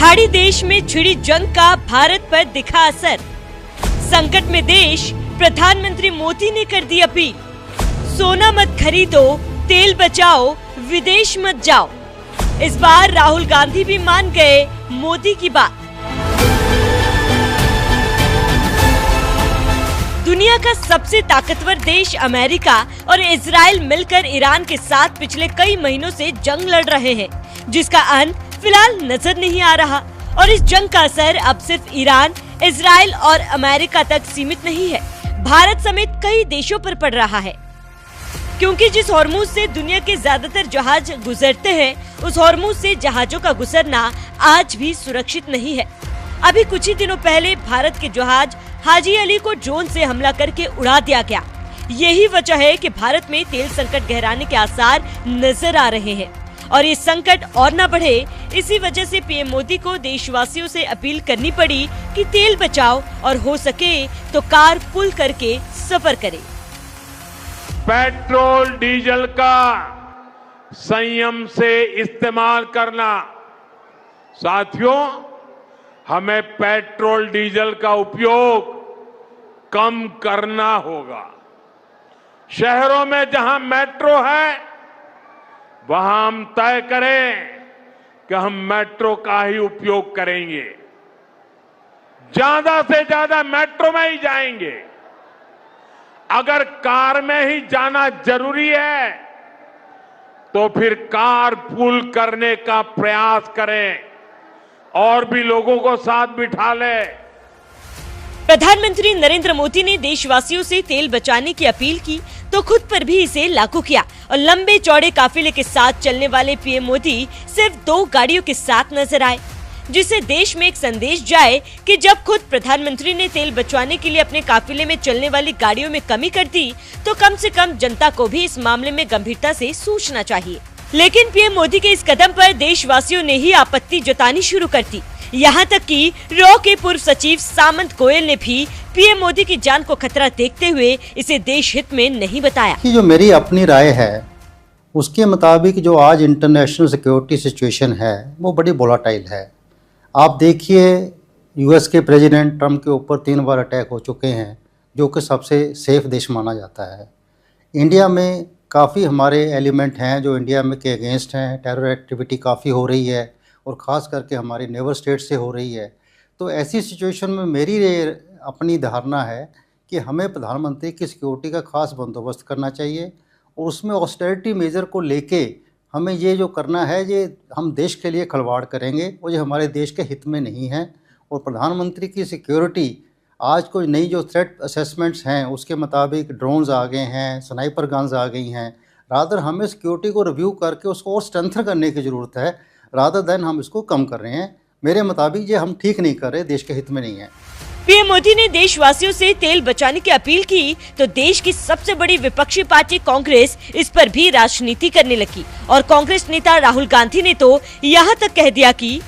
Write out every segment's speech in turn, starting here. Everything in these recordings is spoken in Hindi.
खाड़ी देश में छिड़ी जंग का भारत पर दिखा असर। संकट में देश, प्रधानमंत्री मोदी ने कर दी अपील। सोना मत खरीदो, तेल बचाओ, विदेश मत जाओ। इस बार राहुल गांधी भी मान गए मोदी की बात। दुनिया का सबसे ताकतवर देश अमेरिका और इजराइल मिलकर ईरान के साथ पिछले कई महीनों से जंग लड़ रहे हैं, जिसका अंत फिलहाल नजर नहीं आ रहा। और इस जंग का असर अब सिर्फ ईरान, इजराइल और अमेरिका तक सीमित नहीं है, भारत समेत कई देशों पर पड़ रहा है। क्योंकि जिस हॉर्मुज से दुनिया के ज्यादातर जहाज गुजरते हैं, उस हॉर्मुज से जहाजों का गुजरना आज भी सुरक्षित नहीं है। अभी कुछ ही दिनों पहले भारत के जहाज हाजी अली को ड्रोन से हमला करके उड़ा दिया गया। यही वजह है कि भारत में तेल संकट गहराने के आसार नजर आ रहे हैं और ये संकट और न बढ़े, इसी वजह से पीएम मोदी को देशवासियों से अपील करनी पड़ी कि तेल बचाओ और हो सके तो कार पुल करके सफर करें। पेट्रोल डीजल का संयम से इस्तेमाल करना। साथियों, हमें पेट्रोल डीजल का उपयोग कम करना होगा। शहरों में जहां मेट्रो है, वहां हम तय करें कि हम मेट्रो का ही उपयोग करेंगे, ज्यादा से ज्यादा मेट्रो में ही जाएंगे। अगर कार में ही जाना जरूरी है तो फिर कार पूल करने का प्रयास करें और भी लोगों को साथ बिठा ले। प्रधानमंत्री नरेंद्र मोदी ने देशवासियों से तेल बचाने की अपील की तो खुद पर भी इसे लागू किया और लंबे चौड़े काफिले के साथ चलने वाले पीएम मोदी सिर्फ 2 गाड़ियों के साथ नजर आए, जिससे देश में एक संदेश जाए कि जब खुद प्रधानमंत्री ने तेल बचाने के लिए अपने काफिले में चलने वाली गाड़ियों में कमी कर दी, तो कम से कम जनता को भी इस मामले में गंभीरता से सोचना चाहिए। लेकिन पीएम मोदी के इस कदम पर देशवासियों ने ही आपत्ति जतानी शुरू कर दी। यहाँ तक कि रॉ के पूर्व सचिव सामंत गोयल ने भी पीएम मोदी की जान को खतरा देखते हुए इसे देश हित में नहीं बताया। कि जो मेरी अपनी राय है उसके मुताबिक जो आज इंटरनेशनल सिक्योरिटी सिचुएशन है वो बड़ी वोलाटाइल है। आप देखिए, यूएस के प्रेसिडेंट ट्रम्प के ऊपर 3 बार अटैक हो चुके हैं, जो कि सबसे सेफ देश माना जाता है। इंडिया में काफ़ी हमारे एलिमेंट हैं जो इंडिया में के अगेंस्ट हैं, टेरर एक्टिविटी काफ़ी हो रही है और ख़ास करके हमारी नेबर स्टेट से हो रही है। तो ऐसी सिचुएशन में मेरी अपनी धारणा है कि हमें प्रधानमंत्री की सिक्योरिटी का खास बंदोबस्त करना चाहिए और उसमें ऑस्टेरिटी मेजर को लेके हमें ये जो करना है, ये हम देश के लिए खिलवाड़ करेंगे और ये हमारे देश के हित में नहीं है। और प्रधानमंत्री की सिक्योरिटी आज कोई नई जो थ्रेट असेसमेंट्स हैं उसके मुताबिक ड्रोन्स आ गए हैं, स्नाइपर गन्स आ गई हैं। रादर हमें सिक्योरिटी को रिव्यू करके उसको और स्ट्रेंथन करने की ज़रूरत है, रादर देन हम इसको कम कर रहे हैं। मेरे मुताबिक ये हम ठीक नहीं कर रहे, देश के हित में नहीं है। पीएम मोदी ने देशवासियों से तेल बचाने की अपील की तो देश की सबसे बड़ी विपक्षी पार्टी कांग्रेस इस पर भी राजनीति करने लगी और कांग्रेस नेता राहुल गांधी ने तो यहाँ तक कह दिया कि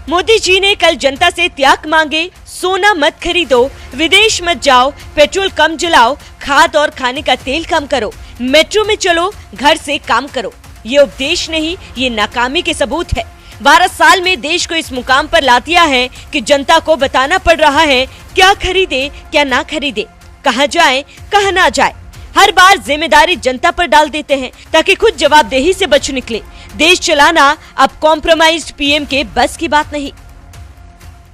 मोदी जी ने कल जनता से त्याग मांगे, सोना मत खरीदो, विदेश मत जाओ, पेट्रोल कम जलाओ, खाद और खाने का तेल कम करो, मेट्रो में चलो, घर से काम करो। ये उपदेश नहीं, ये नाकामी के सबूत है। 12 साल में देश को इस मुकाम पर ला दिया है कि जनता को बताना पड़ रहा है क्या खरीदे क्या ना खरीदे, कहाँ जाए कहाँ ना जाए। हर बार जिम्मेदारी जनता पर डाल देते हैं ताकि खुद जवाबदेही से बच निकले। देश चलाना अब कॉम्प्रोमाइज्ड पीएम के बस की बात नहीं।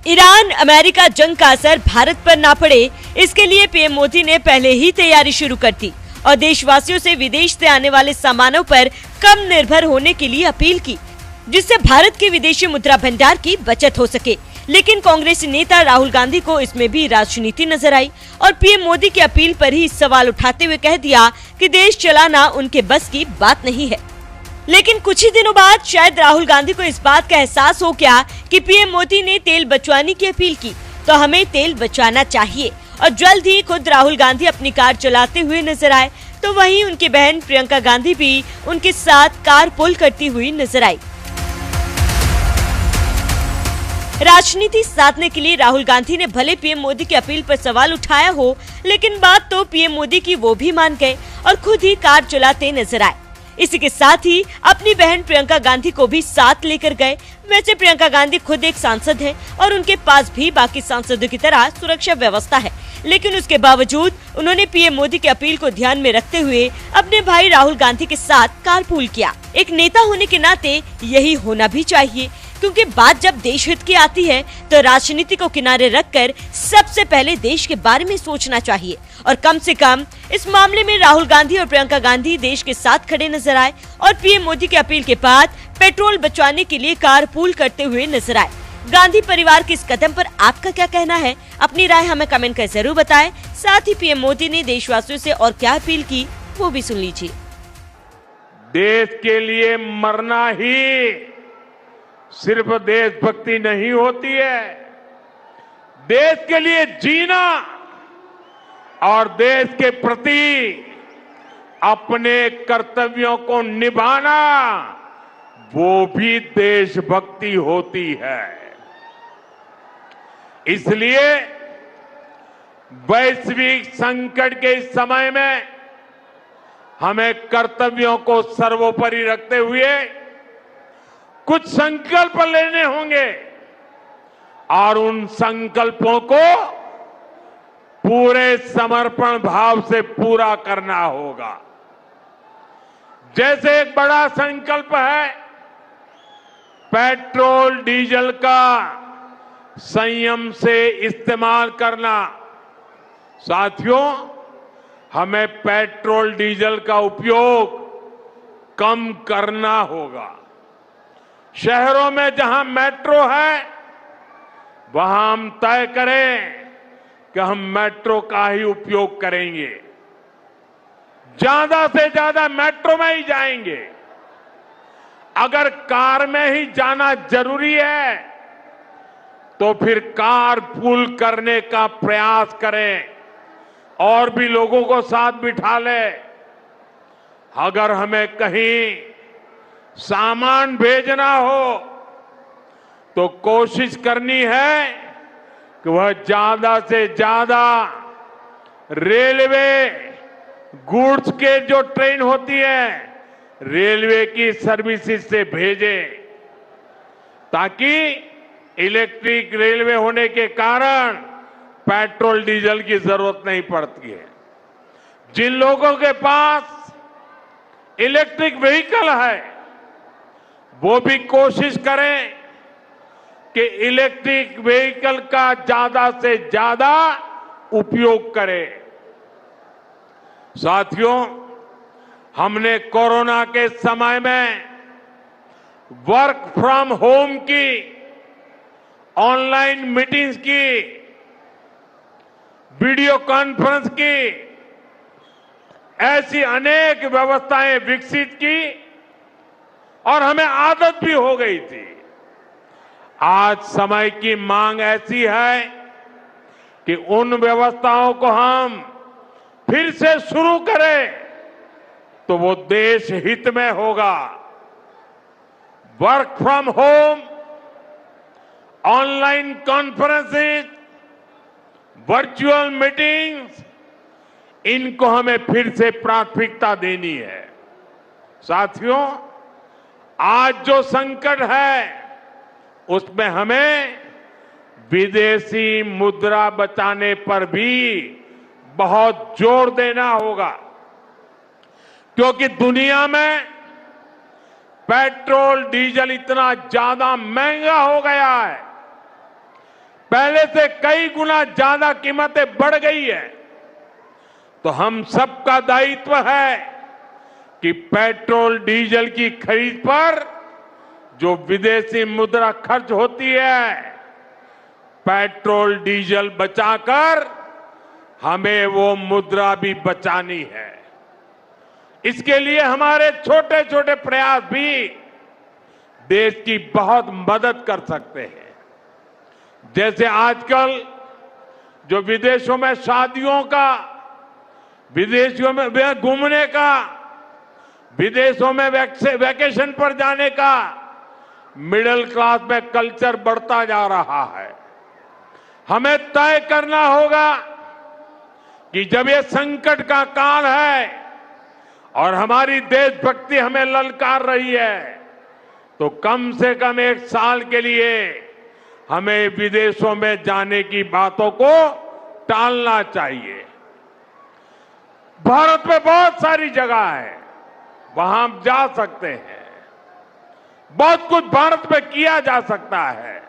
ईरान अमेरिका जंग का असर भारत पर ना पड़े, इसके लिए पीएम मोदी ने पहले ही तैयारी शुरू कर दी और देशवासियों से विदेश से आने वाले सामानों पर कम निर्भर होने के लिए अपील की, जिससे भारत के विदेशी मुद्रा भंडार की बचत हो सके। लेकिन कांग्रेसी नेता राहुल गांधी को इसमें भी राजनीति नजर आई और पीएम मोदी की अपील पर ही सवाल उठाते हुए कह दिया कि देश चलाना उनके बस की बात नहीं है। लेकिन कुछ ही दिनों बाद शायद राहुल गांधी को इस बात का एहसास हो गया कि पीएम मोदी ने तेल बचवाने की अपील की तो हमें तेल बचाना चाहिए और जल्द ही खुद राहुल गांधी अपनी कार चलाते हुए नजर आए तो वहीं उनकी बहन प्रियंका गांधी भी उनके साथ कार पुल करती हुई नजर आई। राजनीति साधने के लिए राहुल गांधी ने भले पीएम मोदी की अपील पर सवाल उठाया हो, लेकिन बात तो पीएम मोदी की वो भी मान गए और खुद ही कार चलाते नजर आए। इसी के साथ ही अपनी बहन प्रियंका गांधी को भी साथ लेकर गए। वैसे प्रियंका गांधी खुद एक सांसद है और उनके पास भी बाकी सांसदों की तरह सुरक्षा व्यवस्था है, लेकिन उसके बावजूद उन्होंने पीएम मोदी की अपील को ध्यान में रखते हुए अपने भाई राहुल गांधी के साथ कारपूल किया। एक नेता होने के नाते यही होना भी चाहिए, क्योंकि बात जब देश हित की आती है तो राजनीति को किनारे रखकर सबसे पहले देश के बारे में सोचना चाहिए। और कम से कम इस मामले में राहुल गांधी और प्रियंका गांधी देश के साथ खड़े नजर आए और पीएम मोदी की अपील के बाद पेट्रोल बचाने के लिए कारपूल करते हुए नजर आए। गांधी परिवार के इस कदम पर आपका क्या कहना है? अपनी राय हमें कमेंट कर जरूर बताएं। साथ ही पीएम मोदी ने देशवासियों से और क्या अपील की वो भी सुन लीजिए। देश के लिए मरना ही सिर्फ देशभक्ति नहीं होती है, देश के लिए जीना और देश के प्रति अपने कर्तव्यों को निभाना वो भी देशभक्ति होती है। इसलिए वैश्विक संकट के इस समय में हमें कर्तव्यों को सर्वोपरि रखते हुए कुछ संकल्प लेने होंगे और उन संकल्पों को पूरे समर्पण भाव से पूरा करना होगा। जैसे एक बड़ा संकल्प है पेट्रोल डीजल का संयम से इस्तेमाल करना। साथियों, हमें पेट्रोल डीजल का उपयोग कम करना होगा। शहरों में जहां मेट्रो है वहां हम तय करें कि हम मेट्रो का ही उपयोग करेंगे, ज्यादा से ज्यादा मेट्रो में ही जाएंगे। अगर कार में ही जाना जरूरी है तो फिर कार पूल करने का प्रयास करें और भी लोगों को साथ बिठा ले। अगर हमें कहीं सामान भेजना हो तो कोशिश करनी है कि वह ज्यादा से ज्यादा रेलवे गुड्स के जो ट्रेन होती है रेलवे की सर्विसेज से भेजे, ताकि इलेक्ट्रिक रेलवे होने के कारण पेट्रोल डीजल की जरूरत नहीं पड़ती है। जिन लोगों के पास इलेक्ट्रिक व्हीकल है वो भी कोशिश करें कि इलेक्ट्रिक व्हीकल का ज्यादा से ज्यादा उपयोग करें। साथियों, हमने कोरोना के समय में वर्क फ्रॉम होम की, ऑनलाइन मीटिंग्स की, वीडियो कॉन्फ्रेंस की, ऐसी अनेक व्यवस्थाएं विकसित की और हमें आदत भी हो गई थी। आज समय की मांग ऐसी है कि उन व्यवस्थाओं को हम फिर से शुरू करें तो वो देश हित में होगा। Work from home, online conferences, virtual meetings, इनको हमें फिर से प्राथमिकता देनी है। साथियों, आज जो संकट है उसमें हमें विदेशी मुद्रा बचाने पर भी बहुत जोर देना होगा, क्योंकि दुनिया में पेट्रोल डीजल इतना ज्यादा महंगा हो गया है, पहले से कई गुना ज्यादा कीमतें बढ़ गई है। तो हम सबका दायित्व है कि पेट्रोल डीजल की खरीद पर जो विदेशी मुद्रा खर्च होती है, पेट्रोल डीजल बचाकर हमें वो मुद्रा भी बचानी है। इसके लिए हमारे छोटे छोटे प्रयास भी देश की बहुत मदद कर सकते हैं। जैसे आजकल जो विदेशों में शादियों का, विदेशों में घूमने का, विदेशों में वैकेशन पर जाने का मिडिल क्लास में कल्चर बढ़ता जा रहा है। हमें तय करना होगा कि जब ये संकट का काल है और हमारी देशभक्ति हमें ललकार रही है, तो कम से कम 1 साल के लिए हमें विदेशों में जाने की बातों को टालना चाहिए। भारत में बहुत सारी जगह है, वहां हम जा सकते हैं, बहुत कुछ भारत में किया जा सकता है।